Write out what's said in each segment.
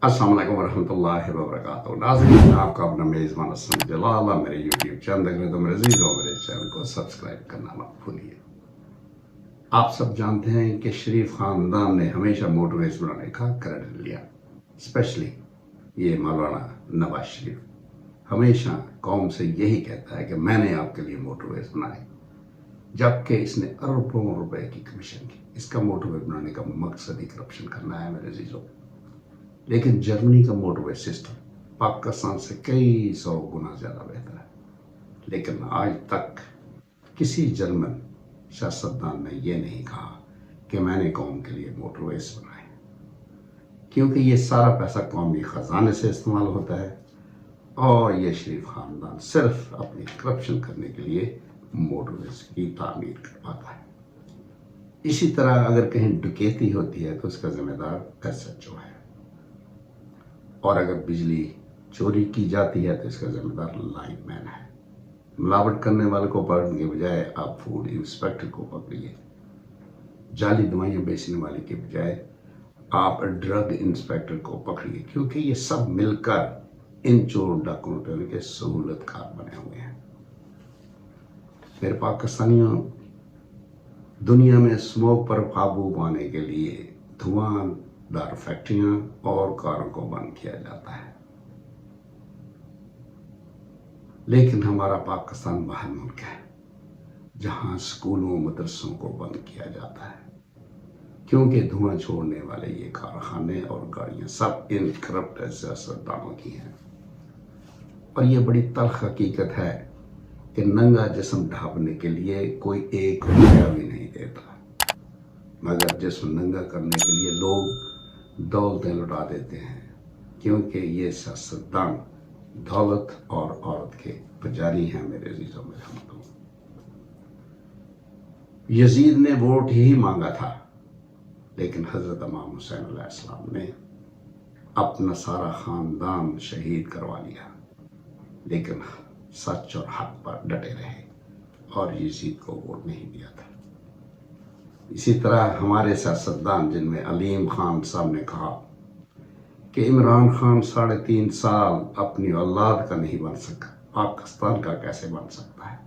السلام علیکم ورحمۃ اللہ وبرکاتہ. ناظرین، آپ کا اپنا میزبان اسلم جلال. میرے یوٹیوب چینل میرے عزیزوں، میرے چینل کو سبسکرائب کرنا مت بھولیے. آپ سب جانتے ہیں کہ شریف خاندان نے ہمیشہ موٹرویز بنانے کا کریڈٹ لیا. اسپیشلی یہ مولانا نواز شریف ہمیشہ قوم سے یہی کہتا ہے کہ میں نے آپ کے لیے موٹرویز بنائے، جبکہ اس نے اربوں روپے کی کمیشن کی. اس کا موٹروے بنانے کا مقصد ہی کرپشن کرنا ہے میرے عزیزوں. لیکن جرمنی کا موٹروے سسٹم پاکستان سے کئی 100 گنا زیادہ بہتر ہے. لیکن آج تک کسی جرمن سیاستدان نے یہ نہیں کہا کہ میں نے قوم کے لیے موٹرویز بنائے، کیونکہ یہ سارا پیسہ قومی خزانے سے استعمال ہوتا ہے اور یہ شریف خاندان صرف اپنی کرپشن کرنے کے لیے موٹرویز کی تعمیر کرواتا ہے. اسی طرح اگر کہیں ڈکیتی ہوتی ہے تو اس کا ذمہ دار SHO ہے، اور اگر بجلی چوری کی جاتی ہے تو اس کا ذمہ دار لائن مین ہے. ملاوٹ کرنے والے کو پکڑنے کے بجائے آپ فوڈ انسپیکٹر کو پکڑیے. جعلی دوائیاں بیچنے والے کے بجائے آپ ڈرگ انسپیکٹر کو پکڑیے، کیونکہ یہ سب مل کر ان چور ڈاکوؤں کے سہولت کار بنے ہوئے ہیں. میرے پاکستانیوں، دنیا میں اسموک پر قابو پانے کے لیے دھواں دار فیکٹریاں اور کاروں کو بند کیا جاتا ہے، لیکن ہمارا پاکستان باہر ملک ہے جہاں اسکولوں مدرسوں کو بند کیا جاتا ہے، کیونکہ دھواں چھوڑنے والے یہ کارخانے اور گاڑیاں سب ان کرپٹ سیاستدانوں کی ہیں. اور یہ بڑی تلخ حقیقت ہے کہ ننگا جسم ڈھانپنے کے لیے کوئی 1 روپیہ بھی نہیں دیتا، مگر جسم ننگا کرنے کے لیے لوگ دولتیں لٹا دیتے ہیں، کیونکہ یہ سیاستدان دولت اور عورت کے پجاری ہیں. میرے عزیزوں، میرے ہمدردوں، یزید نے ووٹ ہی مانگا تھا، لیکن حضرت امام حسین علیہ السلام نے اپنا سارا خاندان شہید کروا لیا، لیکن سچ اور حق پر ڈٹے رہے اور یزید کو ووٹ نہیں دیا تھا. اسی طرح ہمارے سیاستدان، جن میں علیم خان صاحب نے کہا کہ عمران خان 3.5 سال اپنی اولاد کا نہیں بن سکا، پاکستان کا کیسے بن سکتا ہے؟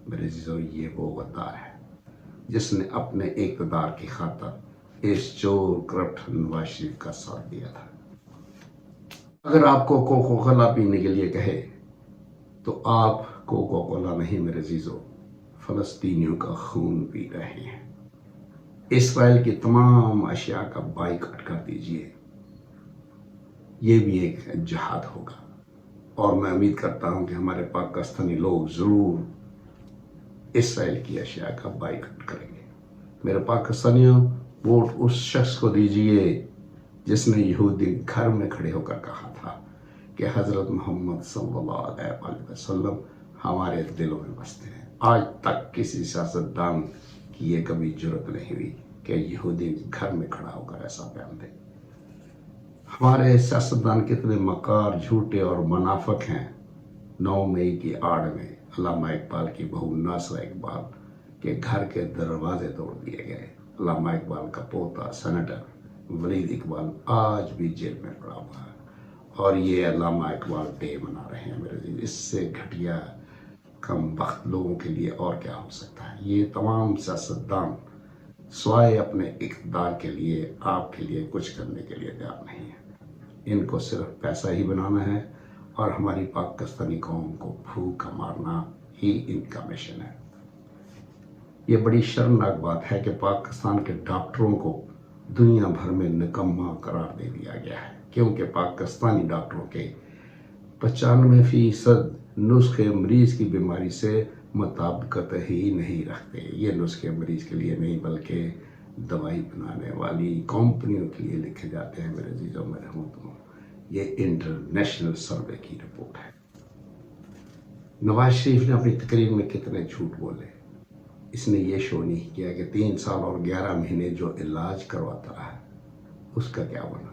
میرے عزیزو، یہ وہ غدار ہے جس نے اپنے اقتدار کی خاطر اس چور کرپٹ نواز شریف کا ساتھ دیا تھا. اگر آپ کو کوکو کولا پینے کے لیے کہے تو آپ کوکو کولا نہیں میرے عزیزو، فلسطینیوں کا خون پی رہے ہیں. اسرائیل کی تمام اشیاء کا بائیکاٹ کر دیجئے. یہ بھی ایک جہاد ہوگا، اور میں امید کرتا ہوں کہ ہمارے پاکستانی لوگ ضرور اسرائیل کی اشیاء کا بائیکاٹ کریں گے. میرے پاکستانیوں، ووٹ اس شخص کو دیجئے جس نے یہودی گھر میں کھڑے ہو کر کہا تھا کہ حضرت محمد صلی اللہ علیہ وسلم ہمارے دلوں میں بستے ہیں. آج تک کسی سیاستدان کی یہ کبھی جرت نہیں ہوئی کہ یہودی گھر میں کھڑا ہو کر ایسا بیان دے. ہمارے سیاستدان کتنے مکار، جھوٹے اور منافق ہیں. 9 مئی کی آڑ میں علامہ اقبال کی بہو ناصرہ اقبال کے گھر کے دروازے توڑ دیے گئے. علامہ اقبال کا پوتا سینیٹر ولید اقبال آج بھی جیل میں پڑا ہوا ہے، اور یہ علامہ اقبال ڈے منا رہے ہیں. میرے لیے اس سے گھٹیا کم بخت لوگوں کے لیے اور کیا ہو سکتا ہے؟ یہ تمام سیاستدان سوائے اپنے اقتدار کے لیے، آپ کے لیے کچھ کرنے کے لیے تیار نہیں ہے. ان کو صرف پیسہ ہی بنانا ہے، اور ہماری پاکستانی قوم کو بھوک مارنا ہی ان کا مشن ہے. یہ بڑی شرمناک بات ہے کہ پاکستان کے ڈاکٹروں کو دنیا بھر میں نکما قرار دے دیا گیا ہے، کیونکہ پاکستانی ڈاکٹروں کے 95% نسخے مریض کی بیماری سے مطابقت ہی نہیں رکھتے. یہ نسخے مریض کے لیے نہیں بلکہ دوائی بنانے والی کمپنیوں کے لیے لکھے جاتے ہیں. میرے عزیزوں، میرے ہمدردوں، یہ انٹرنیشنل سروے کی رپورٹ ہے. نواز شریف نے اپنی تقریر میں کتنے جھوٹ بولے. اس نے یہ شو نہیں کیا کہ 3 سال اور 11 مہینے جو علاج کرواتا رہا اس کا کیا بنا.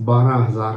12,000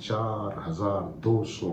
4200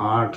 8